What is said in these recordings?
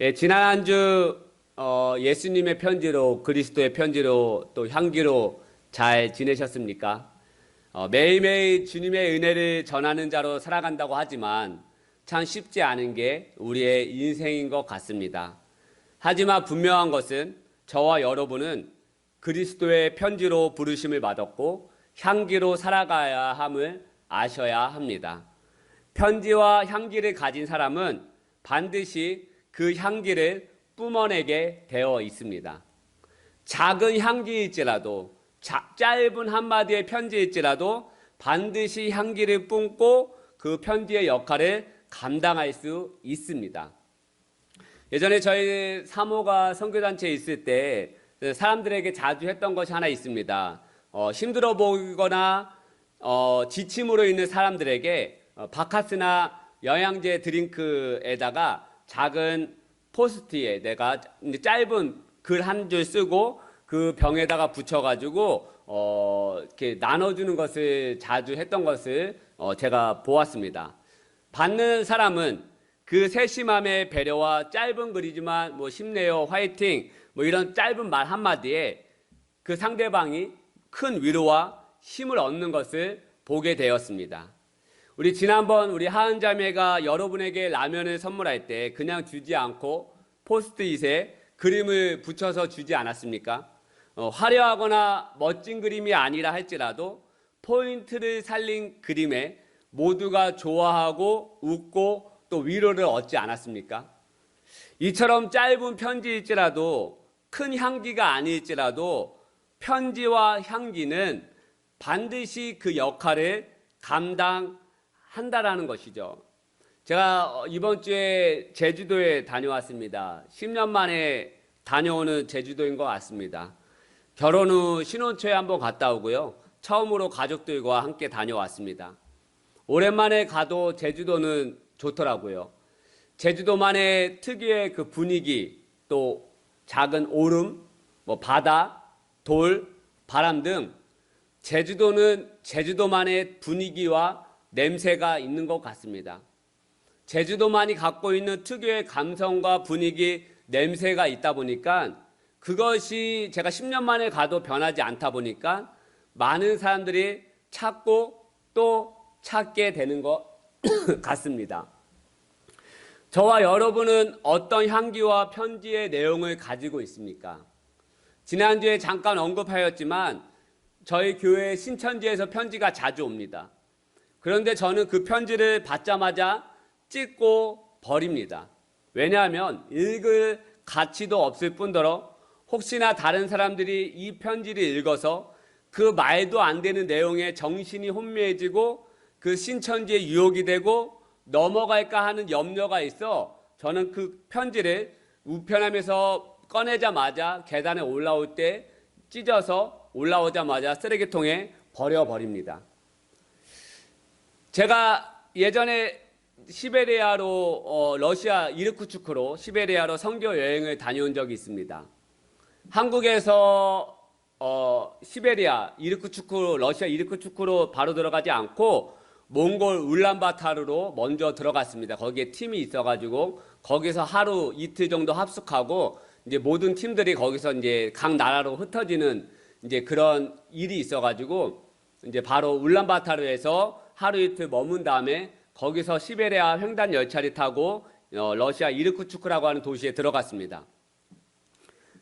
예, 지난 한 주 예수님의 편지로 그리스도의 편지로 또 향기로 잘 지내셨습니까? 매일매일 주님의 은혜를 전하는 자로 살아간다고 하지만 참 쉽지 않은 게 우리의 인생인 것 같습니다. 하지만 분명한 것은 저와 여러분은 그리스도의 편지로 부르심을 받았고 향기로 살아가야 함을 아셔야 합니다. 편지와 향기를 가진 사람은 반드시 그 향기를 뿜어내게 되어 있습니다. 작은 향기일지라도 짧은 한마디의 편지일지라도 반드시 향기를 뿜고 그 편지의 역할을 감당할 수 있습니다. 예전에 저희 사모가 선교단체에 있을 때 사람들에게 자주 했던 것이 하나 있습니다. 힘들어 보이거나 지침으로 있는 사람들에게 바카스나 영양제 드링크에다가 작은 포스트에 내가 짧은 글 한 줄 쓰고 그 병에다가 붙여가지고 이렇게 나눠주는 것을 자주 했던 것을 제가 보았습니다. 받는 사람은 그 세심함의 배려와 짧은 글이지만 뭐 힘내요, 화이팅, 뭐 이런 짧은 말 한마디에 그 상대방이 큰 위로와 힘을 얻는 것을 보게 되었습니다. 우리 지난번 우리 하은 자매가 여러분에게 라면을 선물할 때 그냥 주지 않고 포스트잇에 그림을 붙여서 주지 않았습니까? 화려하거나 멋진 그림이 아니라 할지라도 포인트를 살린 그림에 모두가 좋아하고 웃고 또 위로를 얻지 않았습니까? 이처럼 짧은 편지일지라도 큰 향기가 아닐지라도 편지와 향기는 반드시 그 역할을 감당한다라는 것이죠. 제가 이번 주에 제주도에 다녀왔습니다. 10년 만에 다녀오는 제주도인 것 같습니다. 결혼 후 신혼초에 한번 갔다 오고요. 처음으로 가족들과 함께 다녀왔습니다. 오랜만에 가도 제주도는 좋더라고요. 제주도만의 특유의 그 분위기, 또 작은 오름, 뭐 바다, 돌, 바람 등 제주도는 제주도만의 분위기와 냄새가 있는 것 같습니다. 제주도만이 갖고 있는 특유의 감성과 분위기, 냄새가 있다 보니까 그것이 제가 10년 만에 가도 변하지 않다 보니까 많은 사람들이 찾고 또 찾게 되는 것 같습니다. 저와 여러분은 어떤 향기와 편지의 내용을 가지고 있습니까? 지난주에 잠깐 언급하였지만 저희 교회 신천지에서 편지가 자주 옵니다. 그런데 저는 그 편지를 받자마자 찢고 버립니다. 왜냐하면 읽을 가치도 없을 뿐더러 혹시나 다른 사람들이 이 편지를 읽어서 그 말도 안 되는 내용에 정신이 혼미해지고 그 신천지에 유혹이 되고 넘어갈까 하는 염려가 있어 저는 그 편지를 우편함에서 꺼내자마자 계단에 올라올 때 찢어서 올라오자마자 쓰레기통에 버려버립니다. 제가 예전에 시베리아로 러시아 이르쿠츠크로 시베리아로 선교 여행을 다녀온 적이 있습니다. 한국에서 시베리아 이르쿠츠크 러시아 이르쿠츠크로 바로 들어가지 않고 몽골 울란바타르로 먼저 들어갔습니다. 거기에 팀이 있어가지고 거기서 하루 이틀 정도 합숙하고 이제 모든 팀들이 거기서 이제 각 나라로 흩어지는 이제 그런 일이 있어가지고 이제 바로 울란바타르에서 하루 이틀 머문 다음에 거기서 시베리아 횡단 열차를 타고 러시아 이르쿠츠크라고 하는 도시에 들어갔습니다.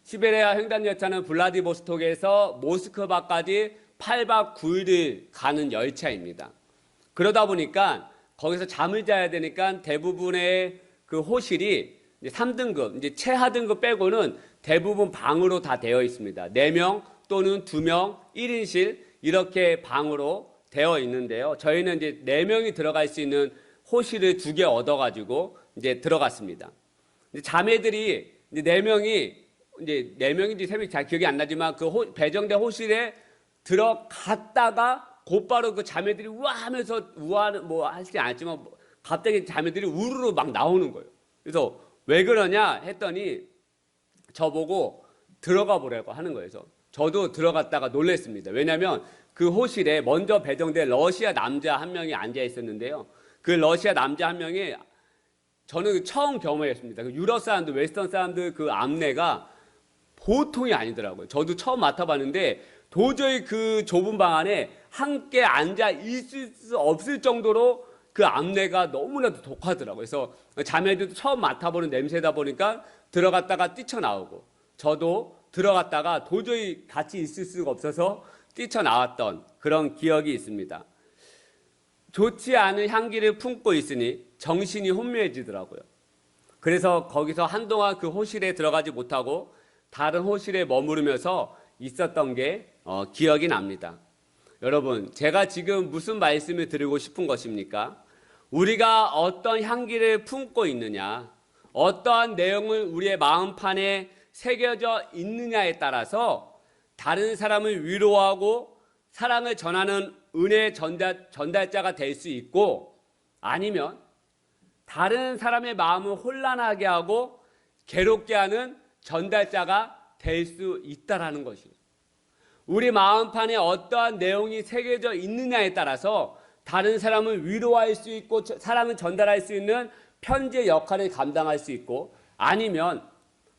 시베리아 횡단 열차는 블라디보스톡에서 모스크바까지 8박 9일을 가는 열차입니다. 그러다 보니까 거기서 잠을 자야 되니까 대부분의 그 호실이 이제 3등급, 이제 최하 등급 빼고는 대부분 방으로 다 되어 있습니다. 4명 또는 2명, 1인실 이렇게 방으로 되어 있는데요. 저희는 이제 4명이 들어갈 수 있는 호실을 2개 얻어가지고 이제 들어갔습니다. 이제 자매들이 이제 4명이 이제 4명인지 3명인지 잘 기억이 안 나지만 그 배정된 호실에 들어갔다가 곧바로 그 자매들이 우와 하면서 우와는 뭐 하지 않았지만 갑자기 자매들이 우르르 막 나오는 거예요. 그래서 왜 그러냐 했더니 저보고 들어가 보라고 하는 거예요. 그래서 저도 들어갔다가 놀랐습니다. 왜냐하면 그 호실에 먼저 배정된 러시아 남자 한 명이 앉아 있었는데요. 그 러시아 남자 한 명이 저는 처음 경험했습니다. 유럽 사람들, 웨스턴 사람들 그 안내가 보통이 아니더라고요. 저도 처음 맡아봤는데 도저히 그 좁은 방 안에 함께 앉아 있을 수 없을 정도로 그 안내가 너무나도 독하더라고요. 그래서 자매들도 처음 맡아보는 냄새다 보니까 들어갔다가 뛰쳐나오고, 저도 들어갔다가 도저히 같이 있을 수가 없어서 뛰쳐나왔던 그런 기억이 있습니다. 좋지 않은 향기를 품고 있으니 정신이 혼미해지더라고요. 그래서 거기서 한동안 그 호실에 들어가지 못하고 다른 호실에 머무르면서 있었던 게 기억이 납니다. 여러분, 제가 지금 무슨 말씀을 드리고 싶은 것입니까? 우리가 어떤 향기를 품고 있느냐, 어떠한 내용을 우리의 마음판에 새겨져 있느냐에 따라서 다른 사람을 위로하고 사랑을 전하는 은혜의 전달자가 될 수 있고, 아니면 다른 사람의 마음을 혼란하게 하고 괴롭게 하는 전달자가 될 수 있다라는 것이에요. 우리 마음판에 어떠한 내용이 새겨져 있느냐에 따라서 다른 사람을 위로할 수 있고 사랑을 전달할 수 있는 편지의 역할을 감당할 수 있고, 아니면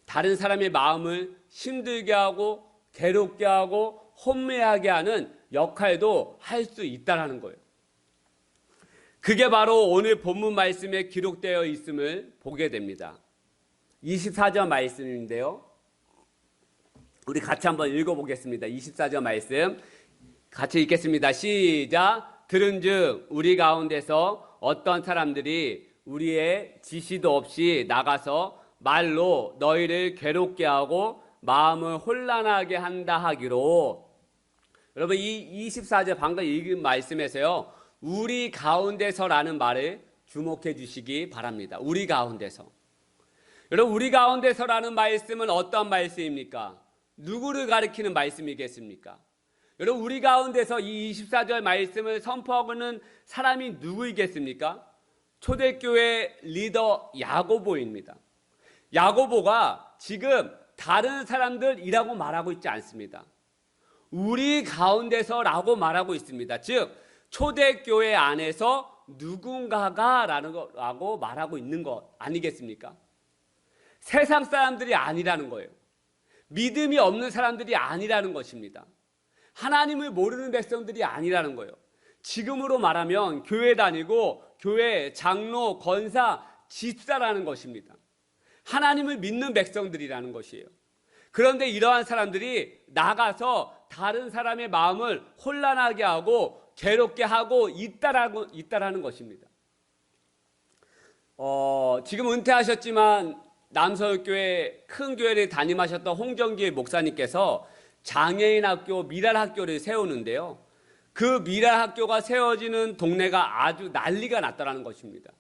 다른 사람의 마음을 힘들게 하고 괴롭게 하고 혼미하게 하는 역할도 할 수 있다는 거예요. 그게 바로 오늘 본문 말씀에 기록되어 있음을 보게 됩니다. 24절 말씀인데요. 우리 같이 한번 읽어보겠습니다. 24절 말씀 같이 읽겠습니다. 시작. 들은즉 우리 가운데서 어떤 사람들이 우리의 지시도 없이 나가서 말로 너희를 괴롭게 하고 마음을 혼란하게 한다 하기로. 여러분, 이 24절 방금 읽은 말씀에서요, 우리 가운데서라는 말을 주목해 주시기 바랍니다. 우리 가운데서. 여러분, 우리 가운데서라는 말씀은 어떤 말씀입니까? 누구를 가리키는 말씀이겠습니까? 여러분, 우리 가운데서 이 24절 말씀을 선포하고는 사람이 누구이겠습니까? 초대교회 리더 야고보입니다. 야고보가 지금 다른 사람들이라고 말하고 있지 않습니다. 우리 가운데서라고 말하고 있습니다. 즉 초대교회 안에서 누군가가 라고 말하고 있는 것 아니겠습니까? 세상 사람들이 아니라는 거예요. 믿음이 없는 사람들이 아니라는 것입니다. 하나님을 모르는 백성들이 아니라는 거예요. 지금으로 말하면 교회 다니고 교회 장로, 권사, 집사라는 것입니다. 하나님을 믿는 백성들이라는 것이에요. 그런데 이러한 사람들이 나가서 다른 사람의 마음을 혼란하게 하고 괴롭게 하고 있다라는 것입니다. 지금 은퇴하셨지만 남서울교회 큰 교회를 담임하셨던 홍정길 목사님께서 장애인 학교, 미랄 학교를 세우는데요. 그 미랄 학교가 세워지는 동네가 아주 난리가 났다는 것입니다.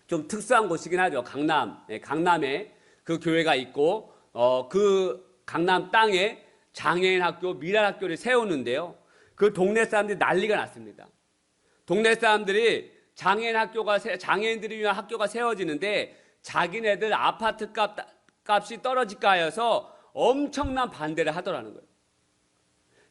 좀 특수한 곳이긴 하죠. 강남에 그 교회가 있고, 그 강남 땅에 장애인 학교, 미랄 학교를 세우는데요. 그 동네 사람들이 난리가 났습니다. 동네 사람들이 장애인들을 위한 학교가 세워지는데 자기네들 아파트 값이 떨어질까 해서 엄청난 반대를 하더라는 거예요.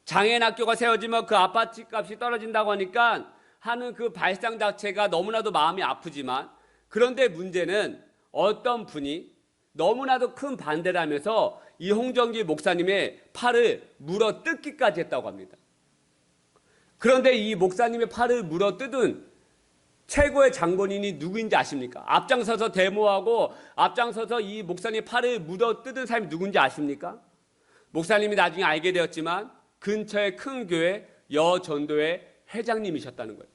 장애인 학교가 세워지면 그 아파트 값이 떨어진다고 하니까 하는 그 발상 자체가 너무나도 마음이 아프지만, 그런데 문제는 어떤 분이 너무나도 큰 반대를 하면서 이 홍정길 목사님의 팔을 물어 뜯기까지 했다고 합니다. 그런데 이 목사님의 팔을 물어 뜯은 최고의 장본인이 누구인지 아십니까? 앞장서서 데모하고 앞장서서 이 목사님의 팔을 물어 뜯은 사람이 누군지 아십니까? 목사님이 나중에 알게 되었지만 근처의 큰 교회 여전도회 회장님이셨다는 거예요.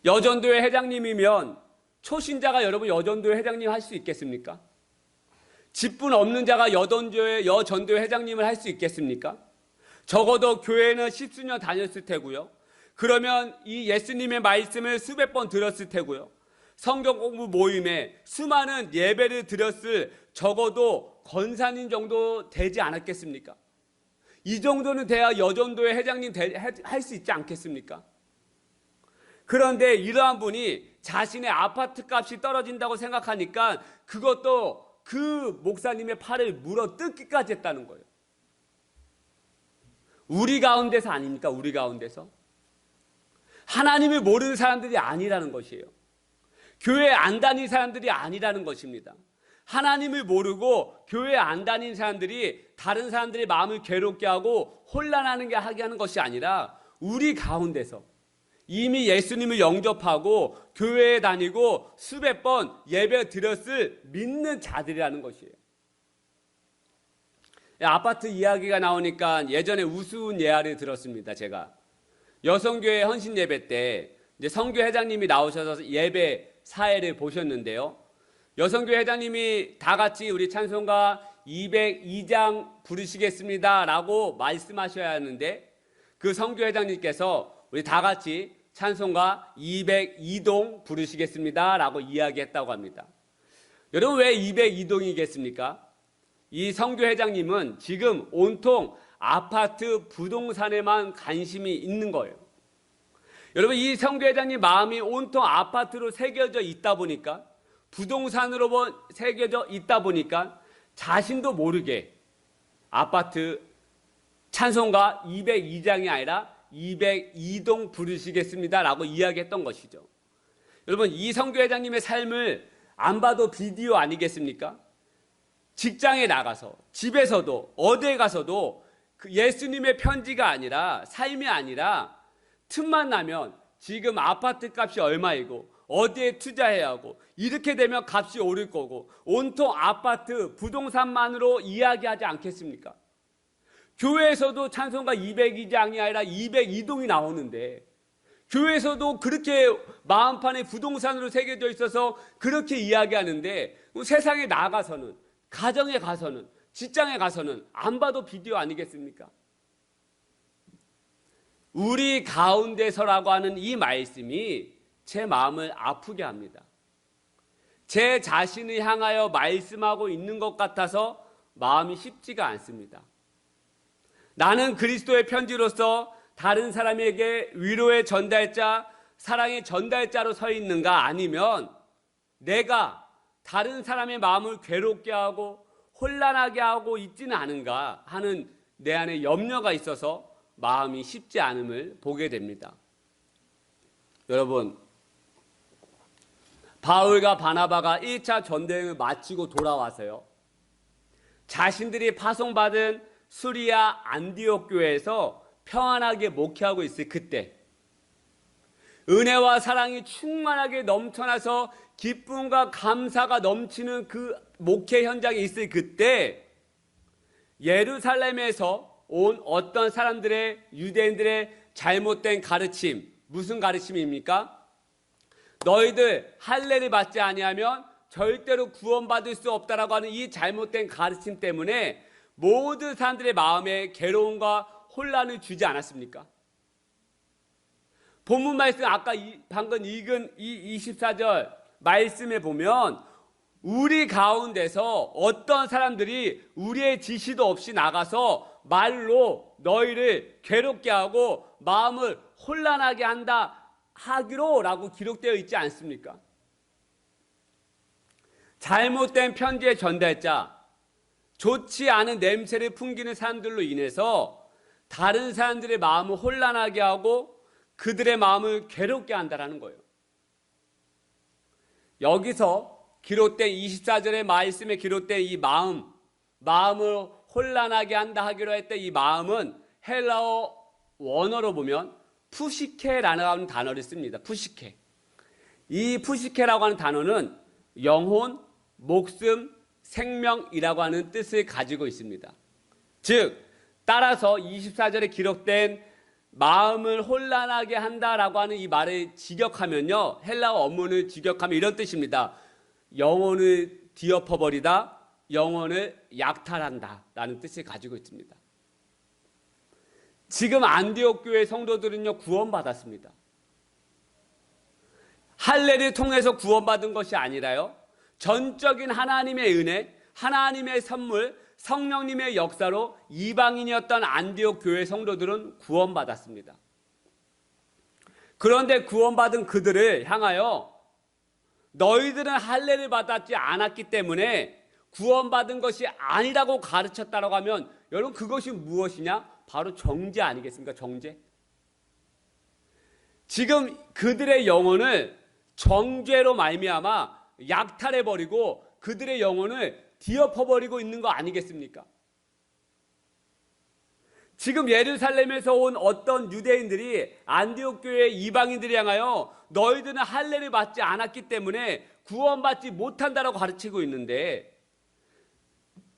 여전도회 회장님이면 초신자가 여러분 여전도회 회장님 할 수 있겠습니까? 직분 없는 자가 여전도회 회장님을 할 수 있겠습니까? 적어도 교회는 10수년 다녔을 테고요. 그러면 이 예수님의 말씀을 수백 번 들었을 테고요. 성경 공부 모임에 수많은 예배를 드렸을 적어도 권사님 정도 되지 않았겠습니까? 이 정도는 돼야 여전도회 회장님 할 수 있지 않겠습니까? 그런데 이러한 분이 자신의 아파트 값이 떨어진다고 생각하니까 그것도 그 목사님의 팔을 물어 뜯기까지 했다는 거예요. 우리 가운데서 아닙니까? 우리 가운데서. 하나님을 모르는 사람들이 아니라는 것이에요. 교회 안 다닌 사람들이 아니라는 것입니다. 하나님을 모르고 교회 안 다닌 사람들이 다른 사람들의 마음을 괴롭게 하고 혼란하게 하게 하는 것이 아니라 우리 가운데서 이미 예수님을 영접하고 교회에 다니고 수백 번 예배 드렸을 믿는 자들이라는 것이에요. 아파트 이야기가 나오니까 예전에 우스운 예화를 들었습니다. 제가 여성교회 헌신 예배 때 이제 성교 회장님이 나오셔서 예배 사회를 보셨는데요. 여성교회 회장님이 다 같이 우리 찬송가 202장 부르시겠습니다 라고 말씀하셔야 하는데 그 성교 회장님께서 우리 다 같이 찬송가 202동 부르시겠습니다 라고 이야기했다고 합니다. 여러분, 왜 202동이겠습니까? 이 성교 회장님은 지금 온통 아파트 부동산에만 관심이 있는 거예요. 여러분, 이 성교 회장님 마음이 온통 아파트로 새겨져 있다 보니까, 부동산으로 새겨져 있다 보니까 자신도 모르게 아파트 찬송가 202장이 아니라 202동 부르시겠습니다 라고 이야기했던 것이죠. 여러분, 이 성교 회장님의 삶을 안 봐도 비디오 아니겠습니까? 직장에 나가서, 집에서도, 어디에 가서도 그 예수님의 편지가 아니라, 삶이 아니라 틈만 나면 지금 아파트 값이 얼마이고 어디에 투자해야 하고 이렇게 되면 값이 오를 거고 온통 아파트 부동산만으로 이야기하지 않겠습니까? 교회에서도 찬송가 202장이 아니라 202동이 나오는데 교회에서도 그렇게 마음판에 부동산으로 새겨져 있어서 그렇게 이야기하는데 세상에 나가서는, 가정에 가서는, 직장에 가서는 안 봐도 비디오 아니겠습니까? 우리 가운데서라고 하는 이 말씀이 제 마음을 아프게 합니다. 제 자신을 향하여 말씀하고 있는 것 같아서 마음이 쉽지가 않습니다. 나는 그리스도의 편지로서 다른 사람에게 위로의 전달자, 사랑의 전달자로 서 있는가, 아니면 내가 다른 사람의 마음을 괴롭게 하고 혼란하게 하고 있지는 않은가 하는 내 안에 염려가 있어서 마음이 쉽지 않음을 보게 됩니다. 여러분, 바울과 바나바가 1차 전대행을 마치고 돌아와서요, 자신들이 파송받은 수리아 안디옥 교회에서 평안하게 목회하고 있을 그때, 은혜와 사랑이 충만하게 넘쳐나서 기쁨과 감사가 넘치는 그 목회 현장에 있을 그때, 예루살렘에서 온 어떤 사람들의, 유대인들의 잘못된 가르침, 무슨 가르침입니까? 너희들 할례를 받지 아니하면 절대로 구원받을 수 없다라고 하는 이 잘못된 가르침 때문에 모든 사람들의 마음에 괴로움과 혼란을 주지 않았습니까? 본문 말씀, 아까 방금 읽은 이 24절 말씀에 보면 우리 가운데서 어떤 사람들이 우리의 지시도 없이 나가서 말로 너희를 괴롭게 하고 마음을 혼란하게 하기로 라고 기록되어 있지 않습니까? 잘못된 편지의 전달자, 좋지 않은 냄새를 풍기는 사람들로 인해서 다른 사람들의 마음을 혼란하게 하고 그들의 마음을 괴롭게 한다는 거예요. 여기서 기록된 24절의 말씀에 기록된 이 마음을 혼란하게 한다 하기로 했던 이 마음은 헬라어 원어로 보면 푸시케라는 단어를 씁니다. 푸시케. 이 푸시케라고 하는 단어는 영혼, 목숨, 생명이라고 하는 뜻을 가지고 있습니다. 즉, 따라서 24절에 기록된 마음을 혼란하게 한다라고 하는 이 말을 직역하면요, 헬라어 원문을 직역하면 이런 뜻입니다. 영혼을 뒤엎어버리다, 영혼을 약탈한다 라는 뜻을 가지고 있습니다. 지금 안디옥 교회 성도들은요, 구원받았습니다. 할례를 통해서 구원받은 것이 아니라요, 전적인 하나님의 은혜, 하나님의 선물, 성령님의 역사로 이방인이었던 안디옥 교회 성도들은 구원받았습니다. 그런데 구원받은 그들을 향하여 너희들은 할례를 받았지 않았기 때문에 구원받은 것이 아니라고 가르쳤다라고 하면 여러분, 그것이 무엇이냐? 바로 정죄 아니겠습니까? 정죄. 지금 그들의 영혼을 정죄로 말미암아 약탈해버리고 그들의 영혼을 뒤엎어버리고 있는 거 아니겠습니까? 지금 예루살렘에서 온 어떤 유대인들이 안디옥 교회 이방인들이 향하여 너희들은 할례를 받지 않았기 때문에 구원받지 못한다라고 가르치고 있는데,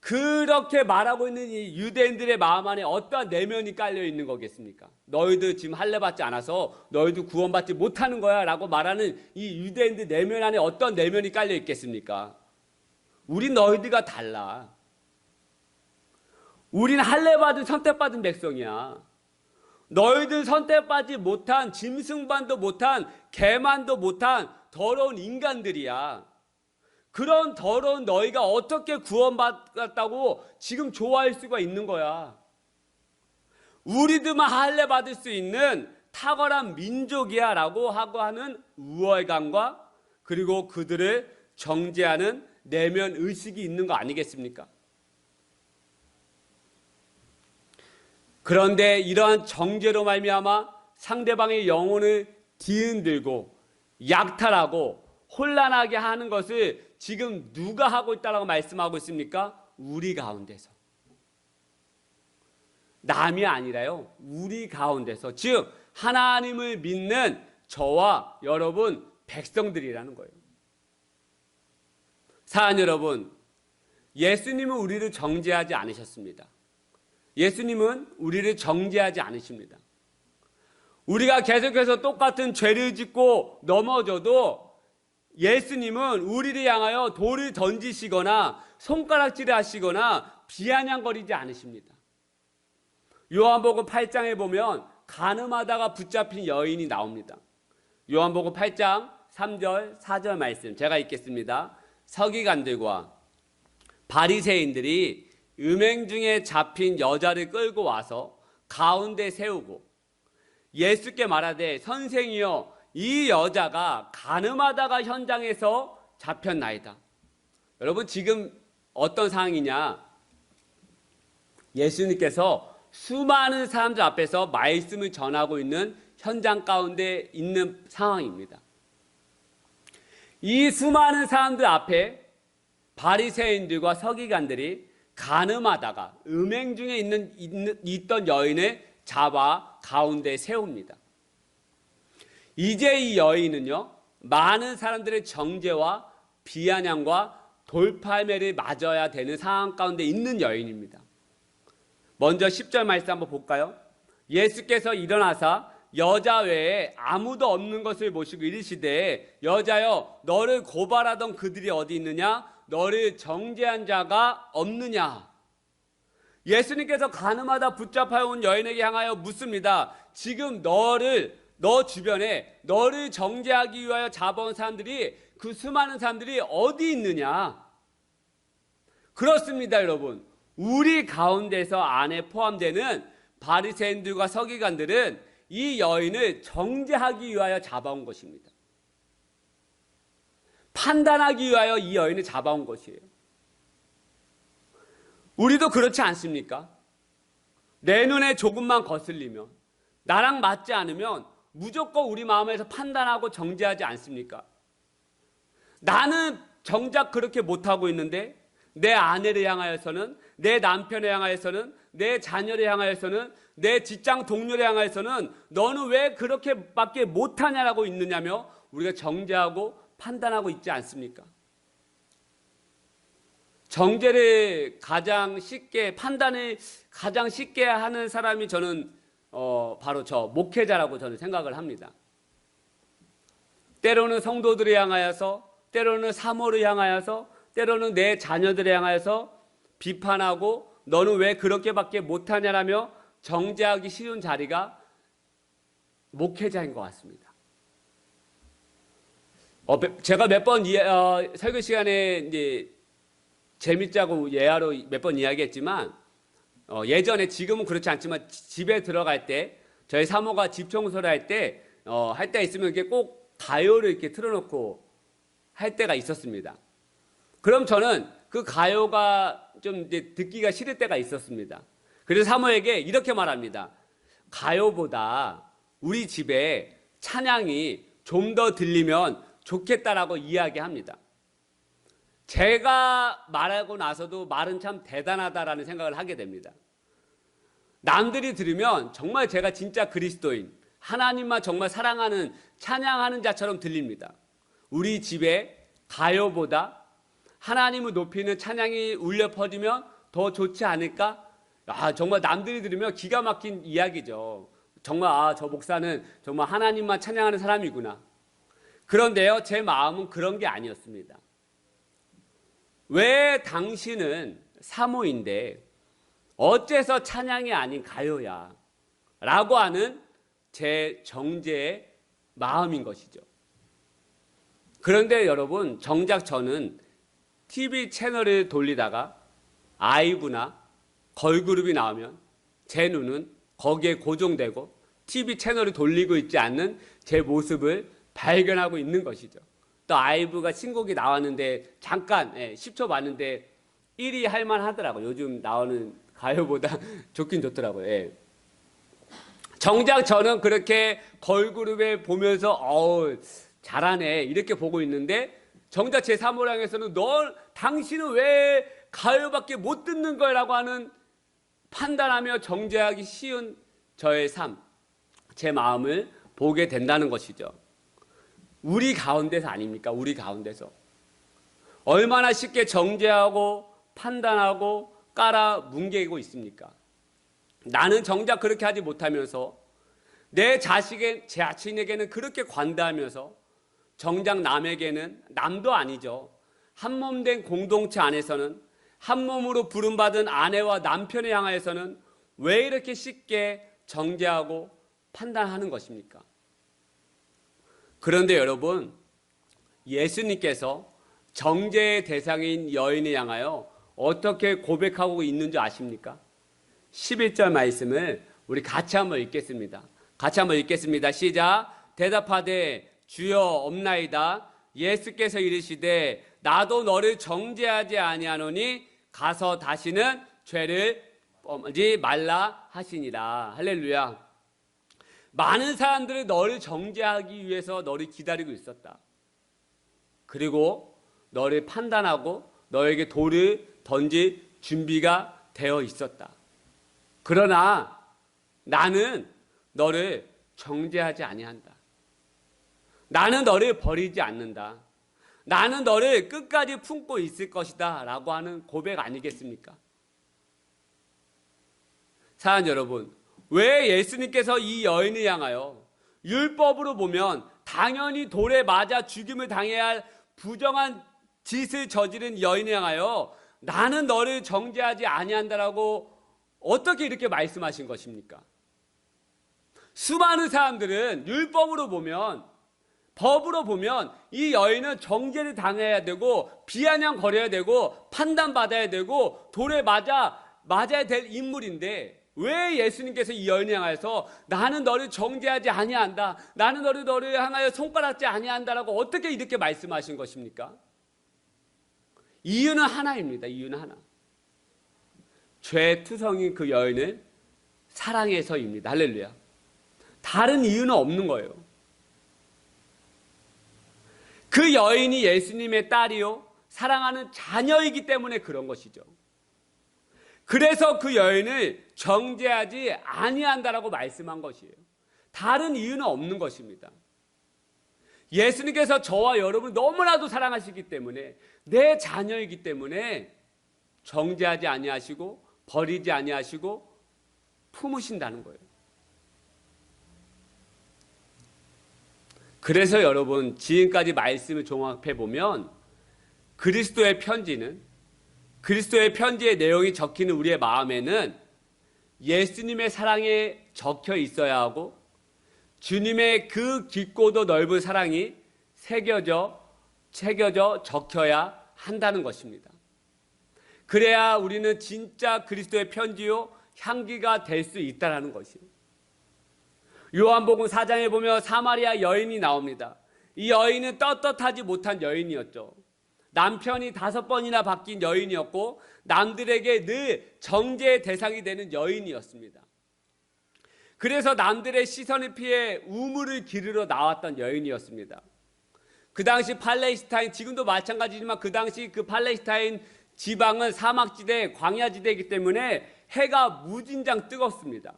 그렇게 말하고 있는 이 유대인들의 마음 안에 어떠한 내면이 깔려 있는 거겠습니까? 너희들 지금 할례 받지 않아서 너희들 구원받지 못하는 거야 라고 말하는 이 유대인들 내면 안에 어떤 내면이 깔려 있겠습니까? 우린 너희들과 달라. 우린 할례 받은 선택받은 백성이야. 너희들 선택받지 못한, 짐승반도 못한, 개만도 못한 더러운 인간들이야. 그런 더러운 너희가 어떻게 구원받았다고 지금 좋아할 수가 있는 거야. 우리들만 할례 받을 수 있는 탁월한 민족이야 라고 하고 하는 우월감과, 그리고 그들을 정죄하는 내면 의식이 있는 거 아니겠습니까? 그런데 이러한 정죄로 말미암아 상대방의 영혼을 뒤흔들고 약탈하고 혼란하게 하는 것을 지금 누가 하고 있다라고 말씀하고 있습니까? 우리 가운데서. 남이 아니라요, 우리 가운데서, 즉 하나님을 믿는 저와 여러분 백성들이라는 거예요. 사랑하는 여러분, 예수님은 우리를 정죄하지 않으셨습니다. 예수님은 우리를 정죄하지 않으십니다. 우리가 계속해서 똑같은 죄를 짓고 넘어져도 예수님은 우리를 향하여 돌을 던지시거나 손가락질을 하시거나 비아냥거리지 않으십니다. 요한복음 8장에 보면 간음하다가 붙잡힌 여인이 나옵니다. 요한복음 8장 3절 4절 말씀 제가 읽겠습니다. 서기관들과 바리새인들이 음행 중에 잡힌 여자를 끌고 와서 가운데 세우고 예수께 말하되 선생이여, 이 여자가 간음하다가 현장에서 잡혔나이다. 여러분, 지금 어떤 상황이냐? 예수님께서 수많은 사람들 앞에서 말씀을 전하고 있는 현장 가운데 있는 상황입니다. 이 수많은 사람들 앞에 바리새인들과 서기관들이 간음하다가 음행 중에 있던 여인을 잡아 가운데 세웁니다. 이제 이 여인은요, 많은 사람들의 정죄와 비아냥과 돌팔매를 맞아야 되는 상황 가운데 있는 여인입니다. 먼저 10절 말씀 한번 볼까요? 예수께서 일어나사 여자 외에 아무도 없는 것을 보시고 이르시되 여자여, 너를 고발하던 그들이 어디 있느냐? 너를 정죄한 자가 없느냐? 예수님께서 간음하다 붙잡아온 여인에게 향하여 묻습니다. 지금 너 주변에 너를 정죄하기 위하여 잡아온 사람들이, 그 수많은 사람들이 어디 있느냐? 그렇습니다, 여러분. 우리 가운데서 안에 포함되는 바리새인들과 서기관들은 이 여인을 정죄하기 위하여 잡아온 것입니다. 판단하기 위하여 이 여인을 잡아온 것이에요. 우리도 그렇지 않습니까? 내 눈에 조금만 거슬리면, 나랑 맞지 않으면 무조건 우리 마음에서 판단하고 정죄하지 않습니까? 나는 정작 그렇게 못하고 있는데 내 아내를 향하여서는, 내 남편을 향하여서는, 내 자녀를 향하여서는, 내 직장 동료를 향하여서는 너는 왜 그렇게밖에 못하냐라고 있느냐며 우리가 정죄하고 판단하고 있지 않습니까? 정죄를 가장 쉽게, 판단을 가장 쉽게 하는 사람이 저는 바로 저 목회자라고 저는 생각을 합니다. 때로는 성도들을 향하여서, 때로는 사모를 향하여서, 때로는 내 자녀들을 향하여서 비판하고 너는 왜 그렇게밖에 못하냐라며 정죄하기 쉬운 자리가 목회자인 것 같습니다. 제가 몇 번 설교 시간에 이제 재밌자고 예화로 몇 번 이야기했지만, 예전에, 지금은 그렇지 않지만 집에 들어갈 때 저희 사모가 집 청소를 할 때 있으면 이렇게 꼭 가요를 이렇게 틀어놓고 할 때가 있었습니다. 그럼 저는 그 가요가 좀 이제 듣기가 싫을 때가 있었습니다. 그래서 사모에게 이렇게 말합니다. 가요보다 우리 집에 찬양이 좀 더 들리면 좋겠다라고 이야기합니다. 제가 말하고 나서도 말은 참 대단하다라는 생각을 하게 됩니다. 남들이 들으면 정말 제가 진짜 그리스도인, 하나님만 정말 사랑하는, 찬양하는 자처럼 들립니다. 우리 집에 가요보다 하나님을 높이는 찬양이 울려 퍼지면 더 좋지 않을까? 정말 남들이 들으면 기가 막힌 이야기죠. 정말 저 목사는 정말 하나님만 찬양하는 사람이구나. 그런데요, 제 마음은 그런 게 아니었습니다. 왜 당신은 사모인데 어째서 찬양이 아닌 가요야? 라고 하는 제 정죄의 마음인 것이죠. 그런데 여러분, 정작 저는 TV 채널을 돌리다가 아이브나 걸그룹이 나오면 제 눈은 거기에 고정되고 TV 채널을 돌리고 있지 않는 제 모습을 발견하고 있는 것이죠. 또 아이브가 신곡이 나왔는데 잠깐 10초 봤는데 1위 할 만하더라고요. 요즘 나오는 가요보다 좋긴 좋더라고요. 예. 정작 저는 그렇게 걸그룹에 보면서 잘하네 이렇게 보고 있는데 정작 제 사모랑에서는 당신은 왜 가요밖에 못 듣는 거라고 하는 판단하며 정죄하기 쉬운 저의 삶, 제 마음을 보게 된다는 것이죠. 우리 가운데서 아닙니까? 우리 가운데서 얼마나 쉽게 정죄하고 판단하고 깔아 뭉개고 있습니까? 나는 정작 그렇게 하지 못하면서 내 자신에게는 그렇게 관대하면서 정작 남에게는 남도 아니죠. 한 몸 된 공동체 안에서는 한 몸으로 부름받은 아내와 남편에 향하여서는 왜 이렇게 쉽게 정죄하고 판단하는 것입니까? 그런데 여러분, 예수님께서 정죄의 대상인 여인을 향하여 어떻게 고백하고 있는 줄 아십니까? 11절 말씀을 우리 같이 한번 읽겠습니다. 같이 한번 읽겠습니다. 시작. 대답하되 주여 없나이다. 예수께서 이르시되 나도 너를 정죄하지 아니하노니 가서 다시는 죄를 범하지 말라 하시니라. 할렐루야. 많은 사람들이 너를 정죄하기 위해서 너를 기다리고 있었다. 그리고 너를 판단하고 너에게 돌을 던질 준비가 되어 있었다. 그러나 나는 너를 정죄하지 아니한다. 나는 너를 버리지 않는다. 나는 너를 끝까지 품고 있을 것이다 라고 하는 고백 아니겠습니까? 사랑하는 여러분, 왜 예수님께서 이 여인을 향하여 율법으로 보면 당연히 돌에 맞아 죽임을 당해야 할 부정한 짓을 저지른 여인을 향하여 나는 너를 정죄하지 아니한다라고 어떻게 이렇게 말씀하신 것입니까? 수많은 사람들은 율법으로 보면, 법으로 보면 이 여인은 정죄를 당해야 되고 비아냥거려야 되고 판단받아야 되고 돌에 맞아야 될 인물인데 왜 예수님께서 이 여인을 향해서 나는 너를 정죄하지 아니한다, 나는 너를 향하여 손가락질 아니한다라고 어떻게 이렇게 말씀하신 것입니까? 이유는 하나입니다. 이유는 하나. 죄투성인 그 여인을 사랑해서입니다. 할렐루야. 다른 이유는 없는 거예요. 그 여인이 예수님의 딸이요 사랑하는 자녀이기 때문에 그런 것이죠. 그래서 그 여인을 정죄하지 아니한다라고 말씀한 것이에요. 다른 이유는 없는 것입니다. 예수님께서 저와 여러분을 너무나도 사랑하시기 때문에 내 자녀이기 때문에 정죄하지 아니하시고 버리지 아니하시고 품으신다는 거예요. 그래서 여러분, 지금까지 말씀을 종합해 보면 그리스도의 편지의 내용이 적히는 우리의 마음에는 예수님의 사랑에 적혀 있어야 하고 주님의 그 깊고도 넓은 사랑이 새겨져 적혀야 한다는 것입니다. 그래야 우리는 진짜 그리스도의 편지요 향기가 될 수 있다는 것이에요. 요한복음 4장에 보면 사마리아 여인이 나옵니다. 이 여인은 떳떳하지 못한 여인이었죠. 남편이 5번이나 바뀐 여인이었고 남들에게 늘 정죄의 대상이 되는 여인이었습니다. 그래서 남들의 시선을 피해 우물을 기르러 나왔던 여인이었습니다. 그 당시 팔레스타인, 지금도 마찬가지지만 그 당시 그 팔레스타인 지방은 사막지대, 광야지대이기 때문에 해가 무진장 뜨겁습니다.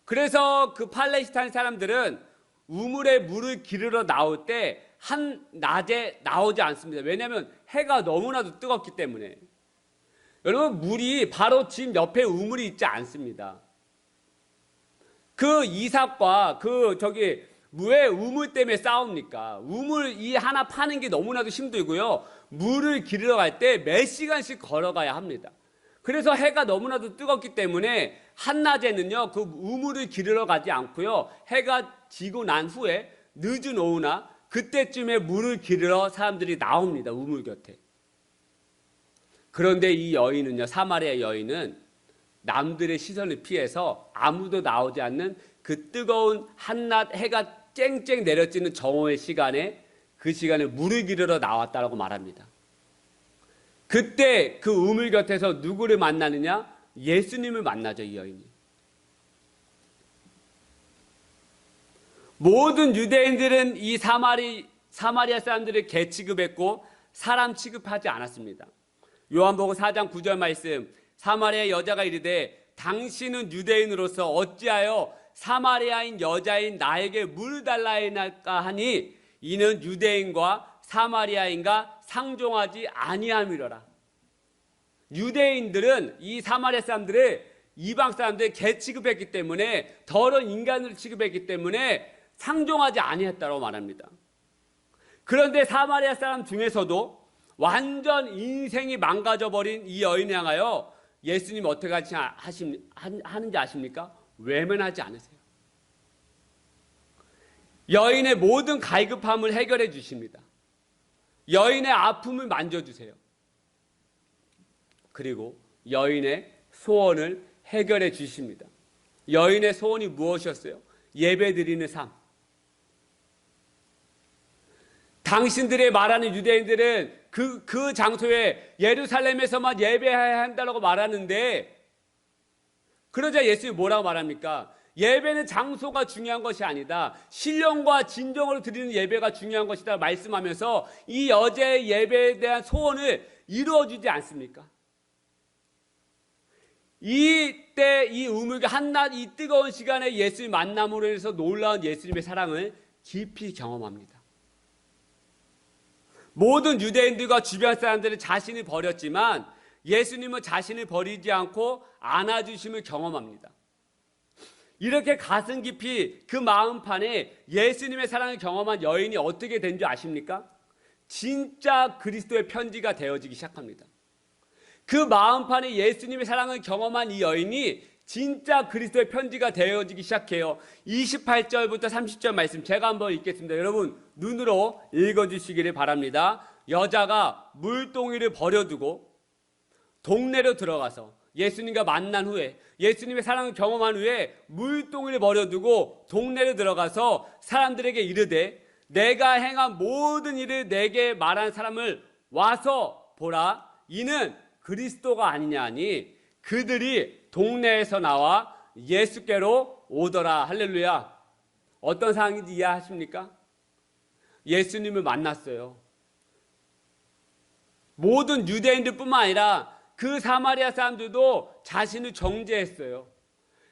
그래서 그 팔레스타인 사람들은 우물에 물을 기르러 나올 때 한낮에 나오지 않습니다. 왜냐하면 해가 너무나도 뜨겁기 때문에. 여러분, 물이 바로 집 옆에 우물이 있지 않습니다. 그 이삭과 왜 우물 때문에 싸웁니까? 우물 이 하나 파는 게 너무나도 힘들고요. 물을 기르러 갈 때 몇 시간씩 걸어가야 합니다. 그래서 해가 너무나도 뜨겁기 때문에 한낮에는요, 그 우물을 기르러 가지 않고요. 해가 지고 난 후에 늦은 오후나 그때쯤에 물을 기르러 사람들이 나옵니다. 우물 곁에. 그런데 이 여인은요, 사마리아 여인은 남들의 시선을 피해서 아무도 나오지 않는 그 뜨거운 한낮 해가 쨍쨍 내려지는 정오의 시간에, 그 시간에 물을 기르러 나왔다라고 말합니다. 그때 그 우물 곁에서 누구를 만나느냐? 예수님을 만나죠, 이 여인이. 모든 유대인들은 이 사마리아 사람들을 개 취급했고 사람 취급하지 않았습니다. 요한복음 4장 9절 말씀, 사마리아 여자가 이르되 당신은 유대인으로서 어찌하여 사마리아인 여자인 나에게 물 달라이나까 하니 이는 유대인과 사마리아인과 상종하지 아니함이로라. 유대인들은 이 사마리아 사람들을 이방 사람들을 개 취급했기 때문에, 더러운 인간으로 취급했기 때문에 상종하지 아니했다고 말합니다. 그런데 사마리아 사람 중에서도 완전 인생이 망가져버린 이 여인을 향하여 예수님 어떻게 하는지 아십니까? 외면하지 않으세요. 여인의 모든 갈급함을 해결해 주십니다. 여인의 아픔을 만져주세요. 그리고 여인의 소원을 해결해 주십니다. 여인의 소원이 무엇이었어요? 예배드리는 삶. 당신들의 말하는 유대인들은 그 장소에 예루살렘에서만 예배해야 한다고 말하는데, 그러자 예수님이 뭐라고 말합니까? 예배는 장소가 중요한 것이 아니다. 신령과 진정으로 드리는 예배가 중요한 것이다 말씀하면서 이 여자의 예배에 대한 소원을 이루어주지 않습니까? 이때 이 우물가 한낮 이 뜨거운 시간에 예수님 만남으로 해서 놀라운 예수님의 사랑을 깊이 경험합니다. 모든 유대인들과 주변 사람들은 자신을 버렸지만 예수님은 자신을 버리지 않고 안아주심을 경험합니다. 이렇게 가슴 깊이 그 마음판에 예수님의 사랑을 경험한 여인이 어떻게 된 줄 아십니까? 진짜 그리스도의 편지가 되어지기 시작합니다. 그 마음판에 예수님의 사랑을 경험한 이 여인이 진짜 그리스도의 편지가 되어지기 시작해요. 28절부터 30절 말씀 제가 한번 읽겠습니다. 여러분 눈으로 읽어주시기를 바랍니다. 여자가 물동이를 버려두고 동네로 들어가서 예수님과 만난 후에, 예수님의 사랑을 경험한 후에 물동이를 버려두고 동네로 들어가서 사람들에게 이르되 내가 행한 모든 일을 내게 말한 사람을 와서 보라. 이는 그리스도가 아니냐 하니 그들이 동네에서 나와 예수께로 오더라. 할렐루야. 어떤 상황인지 이해하십니까? 예수님을 만났어요. 모든 유대인들뿐만 아니라 그 사마리아 사람들도 자신을 정죄했어요.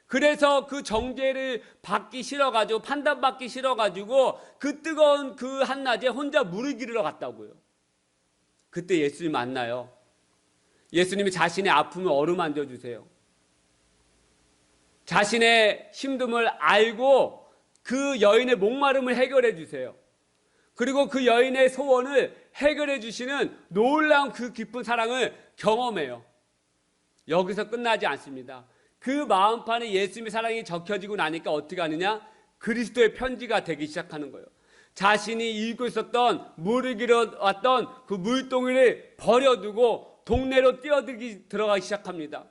그래서 그 정죄를 받기 싫어가지고, 판단받기 싫어가지고 그 뜨거운 그 한낮에 혼자 물을 기르러 갔다고요. 그때 예수님 만나요. 예수님이 자신의 아픔을 어루만져 주세요. 자신의 힘듦을 알고 그 여인의 목마름을 해결해 주세요. 그리고 그 여인의 소원을 해결해 주시는 놀라운 그 깊은 사랑을 경험해요. 여기서 끝나지 않습니다. 그 마음판에 예수님의 사랑이 적혀지고 나니까 어떻게 하느냐? 그리스도의 편지가 되기 시작하는 거예요. 자신이 읽고 있었던 물을 길어왔던 그 물동이를 버려두고 동네로 들어가기 시작합니다.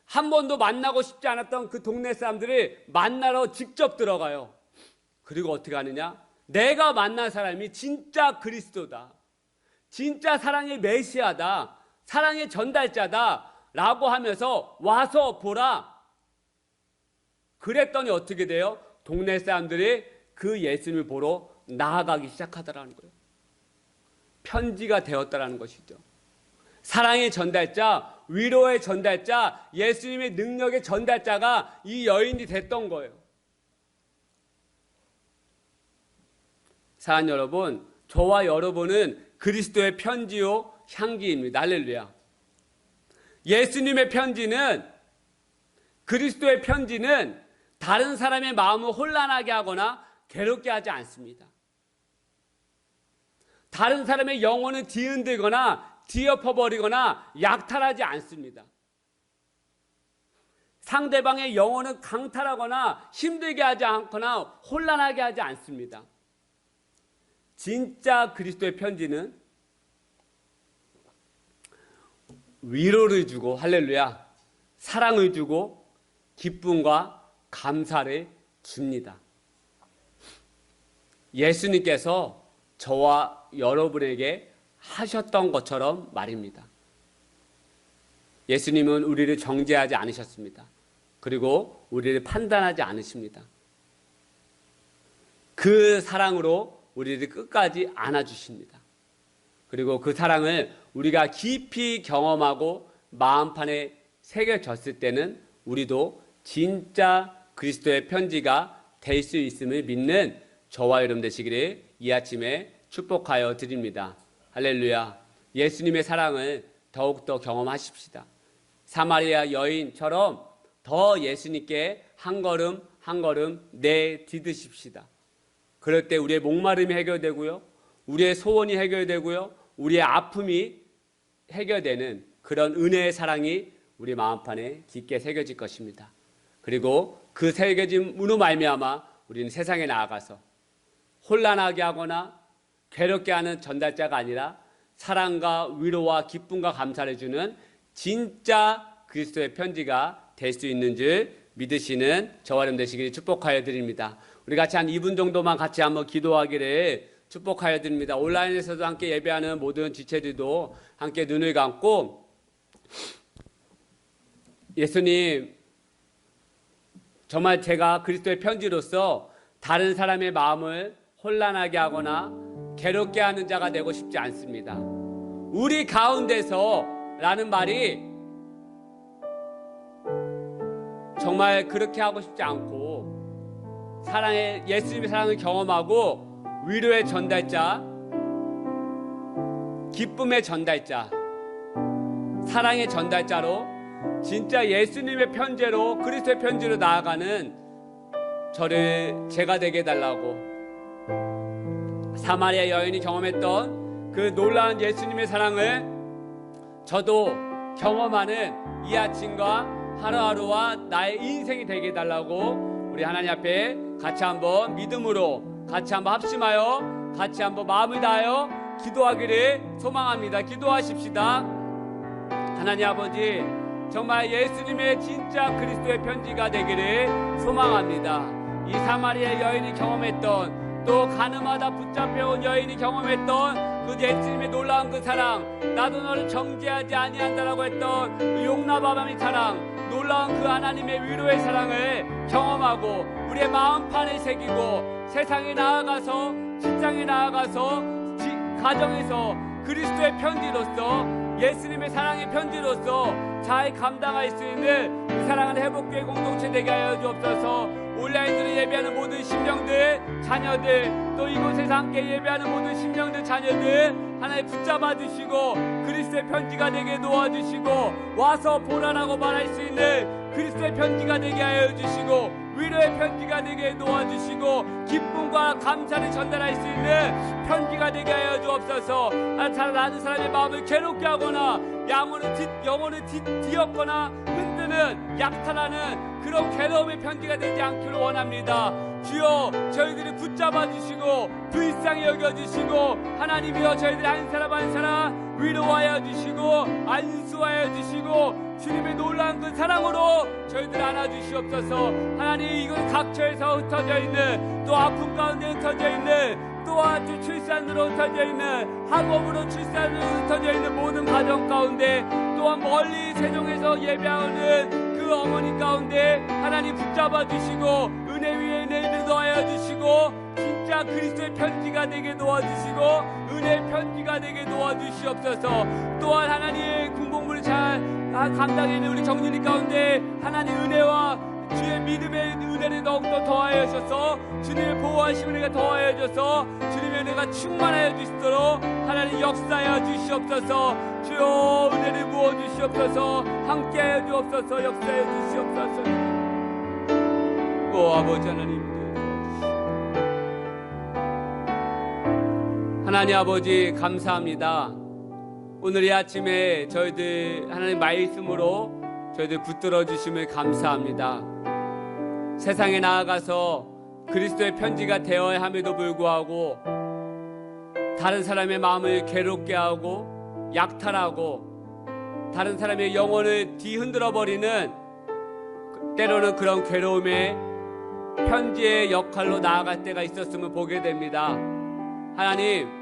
한 번도 만나고 싶지 않았던 그 동네 사람들을 만나러 직접 들어가요. 그리고 어떻게 하느냐? 내가 만난 사람이 진짜 그리스도다. 진짜 사랑의 메시아다. 사랑의 전달자다. 라고 하면서 와서 보라. 그랬더니 어떻게 돼요? 동네 사람들이 그 예수님을 보러 나아가기 시작하더라는 거예요. 편지가 되었다라는 것이죠. 사랑의 전달자, 위로의 전달자, 예수님의 능력의 전달자가 이 여인이 됐던 거예요. 사랑하는 여러분, 저와 여러분은 그리스도의 편지요 향기입니다. 할렐루야. 예수님의 편지는, 그리스도의 편지는 다른 사람의 마음을 혼란하게 하거나 괴롭게 하지 않습니다. 다른 사람의 영혼을 뒤흔들거나 뒤엎어버리거나 약탈하지 않습니다. 상대방의 영혼을 강탈하거나 힘들게 하지 않거나 혼란하게 하지 않습니다. 진짜 그리스도의 편지는 위로를 주고, 할렐루야, 사랑을 주고 기쁨과 감사를 줍니다. 예수님께서 저와 여러분에게 하셨던 것처럼 말입니다. 예수님은 우리를 정죄하지 않으셨습니다. 그리고 우리를 판단하지 않으십니다. 그 사랑으로 우리를 끝까지 안아주십니다. 그리고 그 사랑을 우리가 깊이 경험하고 마음판에 새겨졌을 때는 우리도 진짜 그리스도의 편지가 될 수 있음을 믿는 저와 여러분 되시기를 이 아침에 축복하여 드립니다. 할렐루야. 예수님의 사랑을 더욱더 경험하십시다. 사마리아 여인처럼 더 예수님께 한 걸음 한 걸음 내디드십시다. 그럴 때 우리의 목마름이 해결되고요, 우리의 소원이 해결되고요, 우리의 아픔이 해결되는 그런 은혜의 사랑이 우리 마음판에 깊게 새겨질 것입니다. 그리고 그 새겨짐으로 말미암아 우리는 세상에 나아가서 혼란하게 하거나 괴롭게 하는 전달자가 아니라 사랑과 위로와 기쁨과 감사를 주는 진짜 그리스도의 편지가 될 수 있는 줄 믿으시는 저와 여러분 되시기를 축복하여 드립니다. 우리 같이 한 2분 정도만 같이 한번 기도하기를 축복하여 드립니다. 온라인에서도 함께 예배하는 모든 지체들도 함께 눈을 감고, 예수님, 정말 제가 그리스도의 편지로서 다른 사람의 마음을 혼란하게 하거나 괴롭게 하는 자가 되고 싶지 않습니다. 우리 가운데서 라는 말이 정말 그렇게 하고 싶지 않고, 예수님의 사랑을 경험하고 위로의 전달자, 기쁨의 전달자, 사랑의 전달자로 진짜 예수님의 편지로, 그리스도의 편지로 나아가는 저를 제가 되게 해달라고, 사마리아 여인이 경험했던 그 놀라운 예수님의 사랑을 저도 경험하는 이 아침과 하루하루와 나의 인생이 되게 해달라고 우리 하나님 앞에 같이 한번 믿음으로 같이 한번 합심하여 같이 한번 마음을 다하여 기도하기를 소망합니다. 기도하십시다. 하나님 아버지, 정말 예수님의 진짜 그리스도의 편지가 되기를 소망합니다. 이 사마리아 여인이 경험했던, 또 가늠하다 붙잡혀온 여인이 경험했던 그 예수님의 놀라운 그 사랑, 나도 너를 정죄하지 아니한다라고 했던 그 용납하함의 사랑, 놀라운 그 하나님의 위로의 사랑을 경험하고 우리의 마음판에 새기고 세상에 나아가서, 직장에 나아가서, 가정에서 그리스도의 편지로서, 예수님의 사랑의 편지로서 잘 감당할 수 있는 그 사랑하는 회복교회 공동체 되게 하여 주옵소서. 온라인으로 예배하는 모든 심령들, 자녀들, 또 이곳에서 함께 예배하는 모든 심령들, 자녀들 하나님 붙잡아 주시고 그리스도의 편지가 되게 도와주시고, 와서 보라라고 말할 수 있는 그리스도의 편지가 되게 하여 주시고, 위로의 편지가 되게 도와주시고, 기쁨과 감사를 전달할 수 있는 편지가 되게 하여 주옵소서. 잘 아는 사람의 마음을 괴롭게 하거나 영혼을 뒤엎거나 흔드는, 약탈하는 그런 괴로움의 편지가 되지 않기를 원합니다. 주여, 저희들이 붙잡아 주시고 불쌍히 여겨주시고, 하나님이여 저희들이 한 사람 한 사람 위로하여 주시고 안수하여 주시고 주님의 놀라운 그 사랑으로 저희들 안아주시옵소서. 하나님, 이곳 각처에서 흩어져 있는, 또 아픔 가운데 흩어져 있는, 또한 출산으로 흩어져 있는, 학업으로 출산으로 흩어져 있는 모든 가정 가운데, 또한 멀리 세종에서 예배하는 그 어머니 가운데 하나님 붙잡아 주시고 은혜 위에 은혜를 더하여 주시고, 진짜 진짜 그리스도의 편지가 되게 도와주시고 은혜의 편지가 되게 도와주시옵소서. 또한 하나님의 군복무를 잘 감당해내는 우리 정윤이 가운데 하나님 은혜와 주의 믿음의 은혜를 더욱더 더하여 주셔서 주님의 보호하심 은혜가 더하여 주셔서 주님의 은혜가 충만하여 주시도록 하나님 역사하여 주시옵소서. 주여 은혜를 부어 주시옵소서. 함께하여 주옵소서. 역사하여 주시옵소서. 오 아버지 하나님, 하나님 아버지 감사합니다. 오늘 이 아침에 저희들 하나님 말씀으로 저희들 붙들어 주심을 감사합니다. 세상에 나아가서 그리스도의 편지가 되어야 함에도 불구하고 다른 사람의 마음을 괴롭게 하고 약탈하고 다른 사람의 영혼을 뒤흔들어 버리는 때로는 그런 괴로움의 편지의 역할로 나아갈 때가 있었음을 보게 됩니다. 하나님,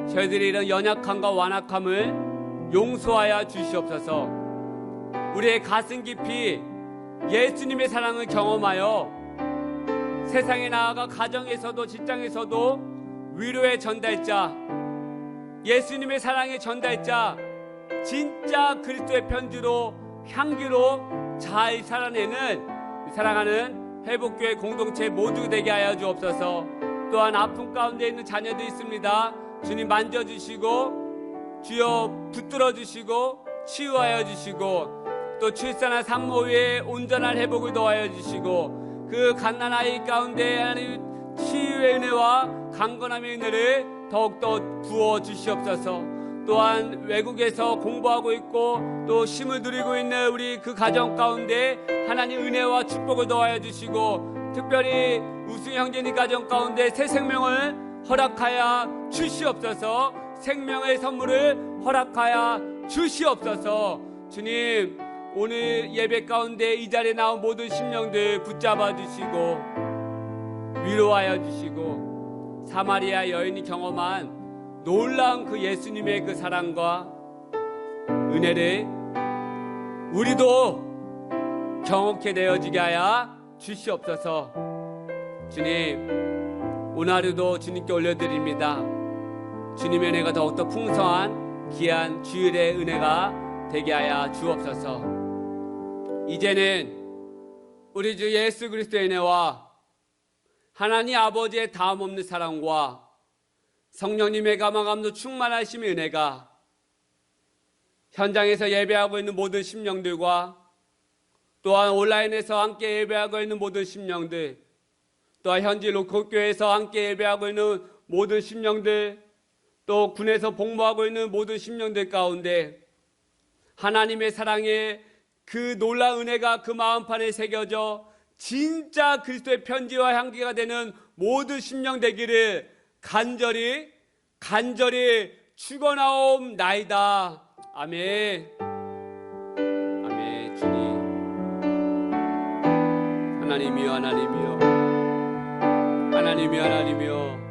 저희들이 이런 연약함과 완악함을 용서하여 주시옵소서. 우리의 가슴 깊이 예수님의 사랑을 경험하여 세상에 나아가 가정에서도 직장에서도 위로의 전달자, 예수님의 사랑의 전달자, 진짜 그리스도의 편지로 향기로 잘 살아내는 사랑하는 회복교회 공동체 모두 되게 하여 주옵소서. 또한 아픔 가운데 있는 자녀도 있습니다. 주님 만져주시고 주여 붙들어 주시고 치유하여 주시고 또 출산한 산모 위에 온전한 회복을 더하여 주시고 그 갓난 아이 가운데 하나님 치유의 은혜와 강건함의 은혜를 더욱더 부어 주시옵소서. 또한 외국에서 공부하고 있고 또 쉼을 누리고 있는 우리 그 가정 가운데 하나님 은혜와 축복을 더하여 주시고 특별히 우승 형제님 가정 가운데 새 생명을 허락하여 주시옵소서. 생명의 선물을 허락하여 주시옵소서. 주님, 오늘 예배 가운데 이 자리에 나온 모든 심령들 붙잡아 주시고 위로하여 주시고 사마리아 여인이 경험한 놀라운 그 예수님의 그 사랑과 은혜를 우리도 경험케 되어지게 하여 주시옵소서. 주님, 오늘 하루도 주님께 올려드립니다. 주님의 은혜가 더욱더 풍성한 귀한 주일의 은혜가 되게 하여 주옵소서. 이제는 우리 주 예수 그리스도의 은혜와 하나님 아버지의 다음없는 사랑과 성령님의 감화감도 충만하심의 은혜가 현장에서 예배하고 있는 모든 심령들과 또한 온라인에서 함께 예배하고 있는 모든 심령들, 또한 현지 로컬교회에서 함께 예배하고 있는 모든 심령들, 또 군에서 복무하고 있는 모든 심령들 가운데 하나님의 사랑의 그 놀라운 은혜가 그 마음판에 새겨져 진짜 그리스도의 편지와 향기가 되는 모든 심령 되기를 간절히 축원하옵나이다. 아멘. 아멘. 주님, 하나님이여, 하나님이여, 하나님이여, 하나님이여,